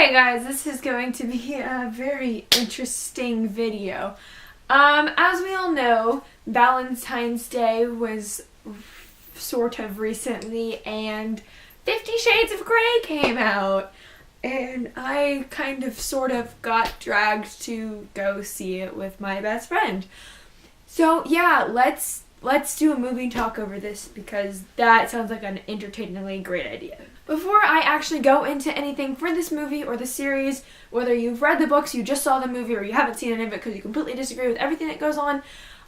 Hey guys, this is going to be a very interesting video. As we all know, Valentine's Day was sort of recently and 50 Shades of Grey came out. And I kind of sort of got dragged to go see it with my best friend. So yeah, let's do a movie talk over this because that sounds like an entertainingly great idea. Before I actually go into anything for this movie or the series, whether you've read the books, you just saw the movie, or you haven't seen any of it because you completely disagree with everything that goes on,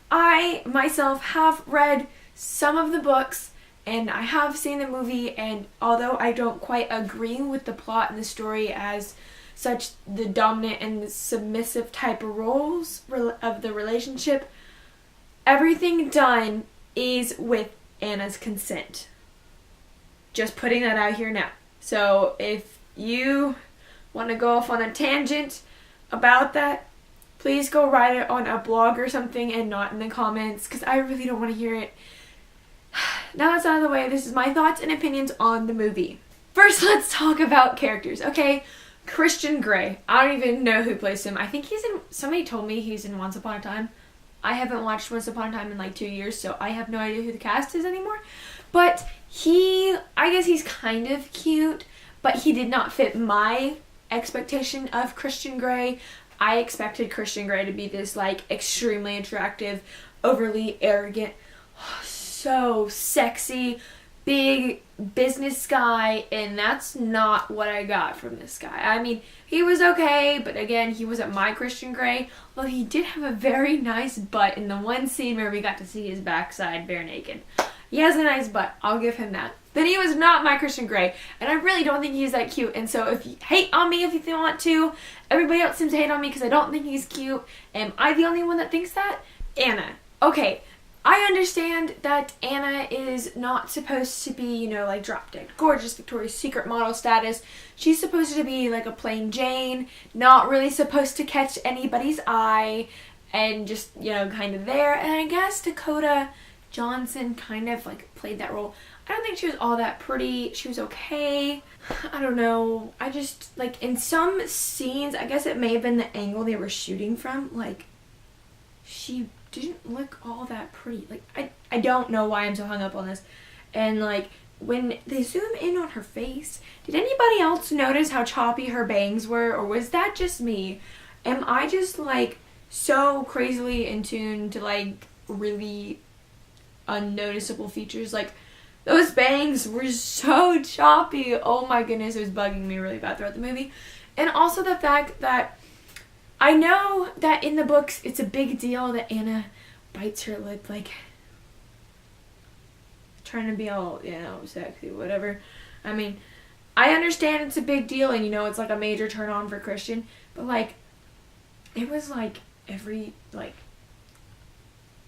I myself have read some of the books and I have seen the movie, and although I don't quite agree with the plot and the story as such, the dominant and the submissive type of roles of the relationship, everything done is with Anna's consent. Just putting that out here now. So if you want to go off on a tangent about that, please go write it on a blog or something and not in the comments, because I really don't want to hear it. Now that's out of the way, this is my thoughts and opinions on the movie. First, let's talk about characters, okay? Christian Grey. I don't even know who plays him. I think he's in, somebody told me he's in Once Upon a Time. I haven't watched Once Upon a Time in like 2 years, so I have no idea who the cast is anymore. But I guess he's kind of cute, but he did not fit my expectation of Christian Grey. I expected Christian Grey to be this like extremely attractive, overly arrogant, so sexy, big business guy, and that's not what I got from this guy. I mean, he was okay, but again, he wasn't my Christian Grey, although he did have a very nice butt in the one scene where we got to see his backside bare naked. He has a nice butt, I'll give him that. But he was not my Christian Grey, and I really don't think he's that cute, and so if you hate on me if you want to, everybody else seems to hate on me because I don't think he's cute. Am I the only one that thinks that? Anna. Okay. I understand that Anna is not supposed to be, you know, like drop-dead gorgeous Victoria's Secret model status. She's supposed to be like a plain Jane, not really supposed to catch anybody's eye, and just, you know, kind of there. And I guess Dakota Johnson kind of like played that role. I don't think she was all that pretty. She was okay. I don't know. I just, like, in some scenes, I guess it may have been the angle they were shooting from, like, she didn't look all that pretty. Like, I don't know why I'm so hung up on this. And like, when they zoom in on her face, did anybody else notice how choppy her bangs were, or was that just me? Am I just like so crazily in tune to like really unnoticeable features? Like, those bangs were so choppy. Oh my goodness, it was bugging me really bad throughout the movie. And also the fact that I know that in the books it's a big deal that Anna bites her lip, like trying to be all, you know, sexy, whatever. I mean, I understand it's a big deal and, you know, it's like a major turn on for Christian, but like, it was like every like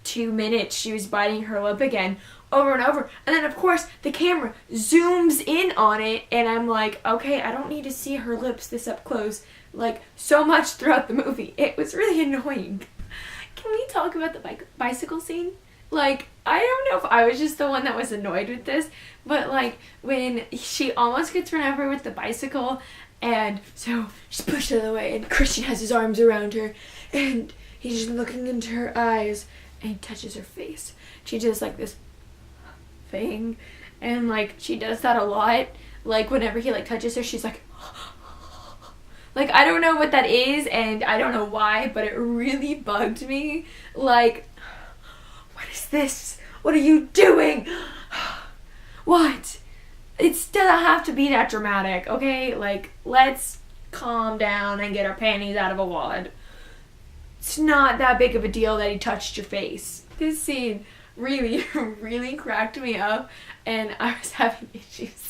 2 minutes she was biting her lip again over and over, and then of course the camera zooms in on it and I'm like, okay, I don't need to see her lips this up close like so much throughout the movie. It was really annoying. Can we talk about the bicycle scene? Like, I don't know if I was just the one that was annoyed with this, but like when she almost gets run over with the bicycle, and so she's pushed out of the way and Christian has his arms around her and he's just looking into her eyes and he touches her face. She does like this thing, and like she does that a lot. Like whenever he like touches her, she's like like, I don't know what that is and I don't know why, but it really bugged me. Like, what is this? What are you doing? What? It doesn't have to be that dramatic, okay? Like, let's calm down and get our panties out of a wad. It's not that big of a deal that he touched your face. This scene really, really cracked me up and I was having issues.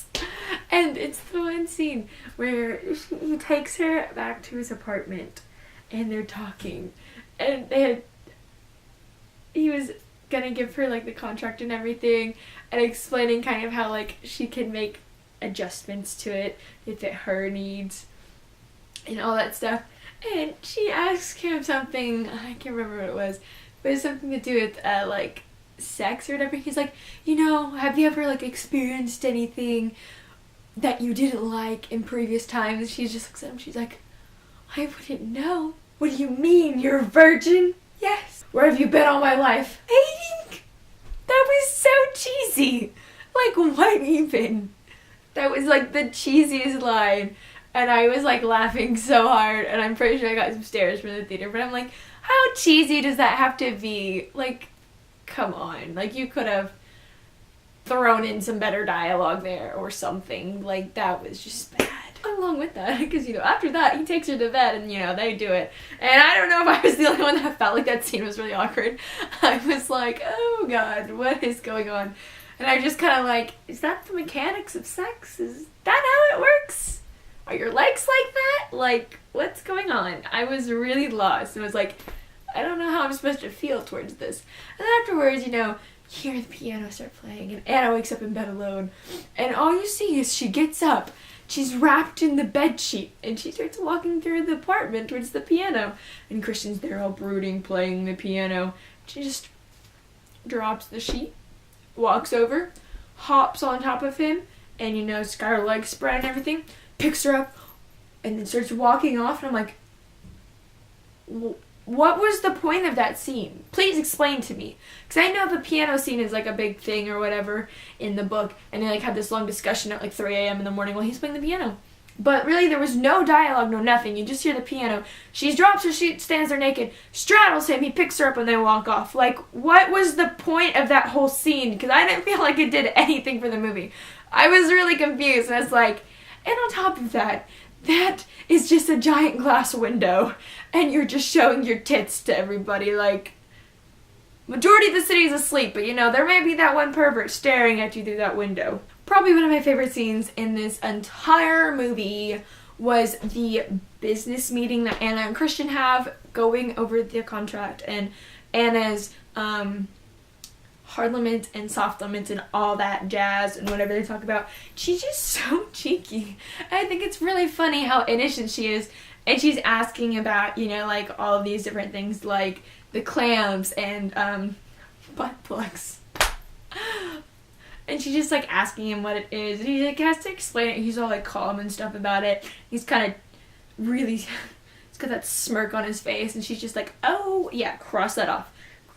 And it's the one scene where he takes her back to his apartment and they're talking, and he was gonna give her like the contract and everything and explaining kind of how like she can make adjustments to it if it her needs and all that stuff. And she asks him something, I can't remember what it was, but it's something to do with like sex or whatever. He's like, you know, have you ever like experienced anything that you didn't like in previous times. She just looks at him, she's like, I wouldn't know. What do you mean, you're a virgin? Yes. Where have you been all my life? Hiding. That was so cheesy. Like, what even? That was like the cheesiest line. And I was like laughing so hard, and I'm pretty sure I got some stares from the theater, but I'm like, how cheesy does that have to be? Like, come on. Like, you could have thrown in some better dialogue there or something. Like, that was just bad. Along with that, because, after that, he takes her to bed, and, they do it. And I don't know if I was the only one that felt like that scene was really awkward. I was like, oh God, what is going on? And I just kind of like, is that the mechanics of sex? Is that how it works? Are your legs like that? Like, what's going on? I was really lost. And I was like, I don't know how I'm supposed to feel towards this. And afterwards, you hear the piano start playing, and Anna wakes up in bed alone. And all you see is she gets up. She's wrapped in the bedsheet, and she starts walking through the apartment towards the piano. And Christian's there all brooding, playing the piano. She just drops the sheet, walks over, hops on top of him, and she's got her legs spread and everything, picks her up, and then starts walking off. And I'm like, what was the point of that scene? Please explain to me. Because I know the piano scene is like a big thing or whatever in the book, and they like had this long discussion at like 3 a.m. in the morning while he's playing the piano. But really, there was no dialogue, no nothing. You just hear the piano. She drops her sheet, stands there naked, straddles him, he picks her up, and they walk off. Like, what was the point of that whole scene? Because I didn't feel like it did anything for the movie. I was really confused, and I was like, and on top of that, that is just a giant glass window, and you're just showing your tits to everybody. Like, majority of the city is asleep, but there may be that one pervert staring at you through that window. Probably one of my favorite scenes in this entire movie was the business meeting that Anna and Christian have going over their contract, and Anna's hard limits and soft limits and all that jazz and whatever they talk about. She's just so cheeky. I think it's really funny how innocent she is, and she's asking about, like all of these different things like the clamps and butt plugs. And she's just like asking him what it is, and he like has to explain it. He's all like calm and stuff about it. He's kind of really, he's got that smirk on his face, and she's just like, oh yeah, cross that off.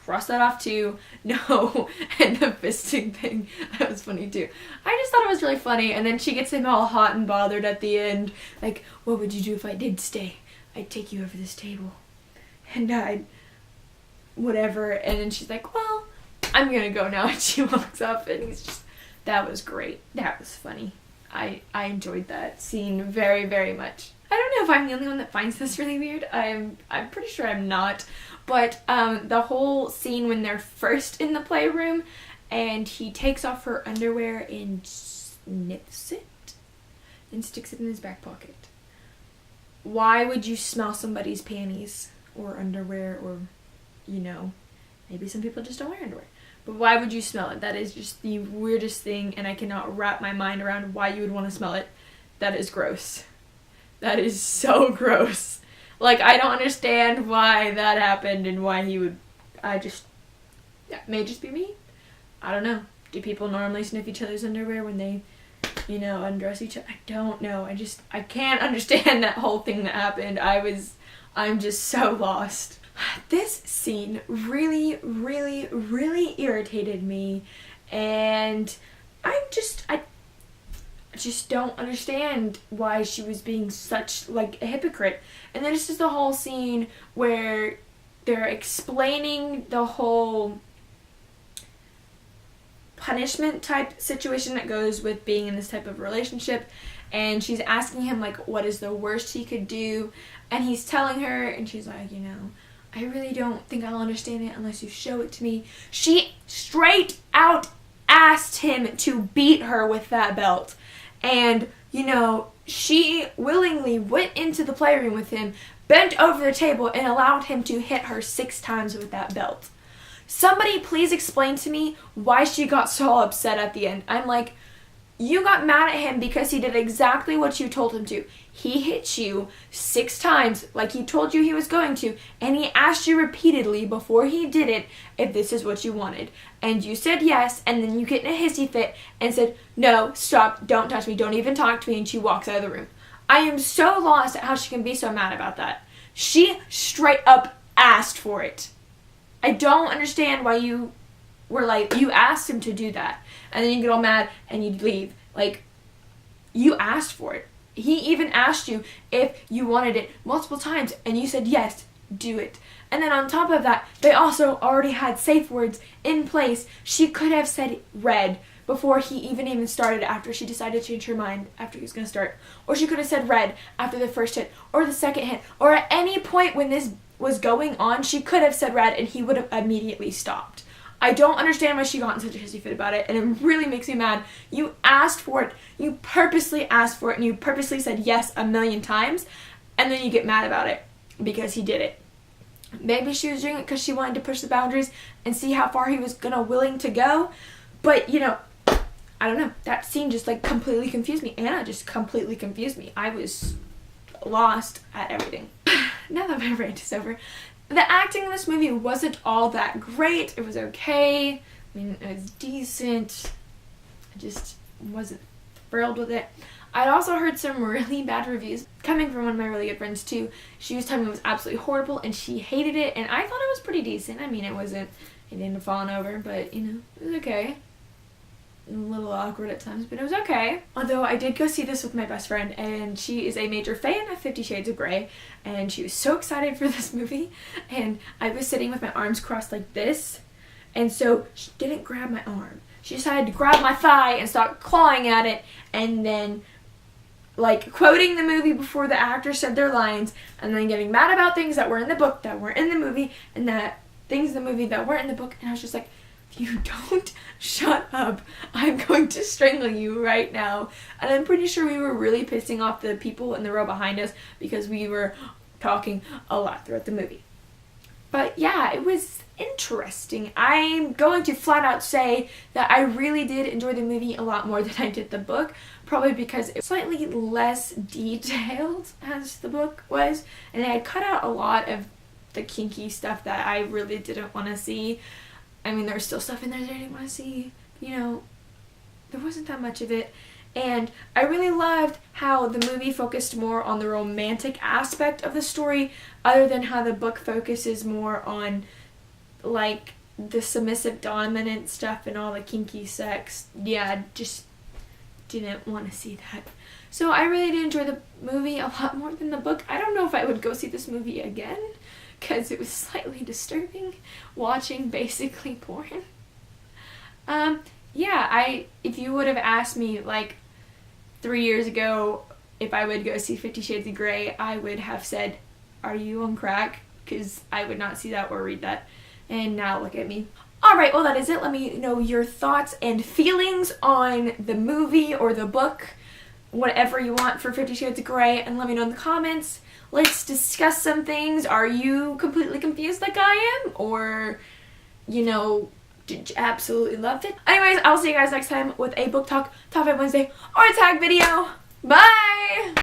Cross that off too. No. And the fisting thing, that was funny too. I just thought it was really funny. And then she gets him all hot and bothered at the end. Like, what would you do if I did stay? I'd take you over this table. And I'd whatever. And then she's like, well, I'm gonna go now. And she walks up, and he's just, that was great. That was funny. I enjoyed that scene very, very much. I don't know if I'm the only one that finds this really weird. I'm pretty sure I'm not. But the whole scene when they're first in the playroom and he takes off her underwear and sniffs it and sticks it in his back pocket. Why would you smell somebody's panties or underwear or, maybe some people just don't wear underwear. But why would you smell it? That is just the weirdest thing, and I cannot wrap my mind around why you would want to smell it. That is gross. That is so gross. Like, I don't understand why that happened and why he would, that may just be me. I don't know. Do people normally sniff each other's underwear when they, undress each other? I don't know. I can't understand that whole thing that happened. I'm just so lost. This scene really, really, really irritated me, and I just don't understand why she was being such like a hypocrite. And then it's just the whole scene where they're explaining the whole punishment type situation that goes with being in this type of relationship, and she's asking him like what is the worst he could do, and he's telling her, and she's like, I really don't think I'll understand it unless you show it to me. She straight out asked him to beat her with that belt. And, she willingly went into the playroom with him, bent over the table, and allowed him to hit her 6 times with that belt. Somebody please explain to me why she got so upset at the end. I'm like, you got mad at him because he did exactly what you told him to. he hit you 6 times like he told you he was going to, and he asked you repeatedly before he did it if this is what you wanted. And you said yes, and then you get in a hissy fit and said, no, stop, don't touch me, don't even talk to me, and she walks out of the room. I am so lost at how she can be so mad about that. She straight up asked for it. I don't understand why you were like, you asked him to do that, and then you get all mad and you leave. Like, you asked for it. He even asked you if you wanted it multiple times, and you said yes, do it. And then on top of that, they also already had safe words in place. She could have said red before he even started, after she decided to change her mind after he was going to start. Or she could have said red after the first hit, or the second hit, or at any point when this was going on, she could have said red and he would have immediately stopped. I don't understand why she got in such a hissy fit about it, and it really makes me mad. You asked for it, you purposely asked for it, and you purposely said yes a million times, and then you get mad about it because he did it. Maybe she was doing it because she wanted to push the boundaries and see how far he was willing to go, but you know, I don't know. That scene just like completely confused me. Anna just completely confused me. I was lost at everything. Now that my rant is over, the acting in this movie wasn't all that great. It was okay. I mean, it was decent. I just wasn't thrilled with it. I'd also heard some really bad reviews coming from one of my really good friends too. She was telling me it was absolutely horrible and she hated it, and I thought it was pretty decent. I mean, it didn't have fallen over, but you know, it was okay. A little awkward at times, but it was okay. Although I did go see this with my best friend, and she is a major fan of 50 Shades of Grey, and she was so excited for this movie, and I was sitting with my arms crossed like this, and so she didn't grab my arm. She decided to grab my thigh and start clawing at it, and then like quoting the movie before the actors said their lines, and then getting mad about things that were in the book that weren't in the movie, and that things in the movie that weren't in the book, and I was just like, if you don't shut up, I'm going to strangle you right now. And I'm pretty sure we were really pissing off the people in the row behind us because we were talking a lot throughout the movie. But yeah, it was interesting. I'm going to flat out say that I really did enjoy the movie a lot more than I did the book, probably because it was slightly less detailed as the book was, and I had cut out a lot of the kinky stuff that I really didn't want to see. I mean, there was still stuff in there that I didn't want to see. You know, there wasn't that much of it. And I really loved how the movie focused more on the romantic aspect of the story, other than how the book focuses more on, like, the submissive dominant stuff and all the kinky sex. Yeah, I just didn't want to see that. So I really did enjoy the movie a lot more than the book. I don't know if I would go see this movie again, because it was slightly disturbing watching basically porn. Yeah, if you would have asked me like 3 years ago if I would go see 50 Shades of Grey, I would have said, are you on crack? Because I would not see that or read that. And now look at me. Alright, well that is it. Let me know your thoughts and feelings on the movie or the book, whatever you want for 50 Shades of Grey, and let me know in the comments. Let's discuss some things. Are you completely confused like I am? Or, you know, did you absolutely love it? Anyways, I'll see you guys next time with a book talk, Top 5 Wednesday, or a tag video. Bye!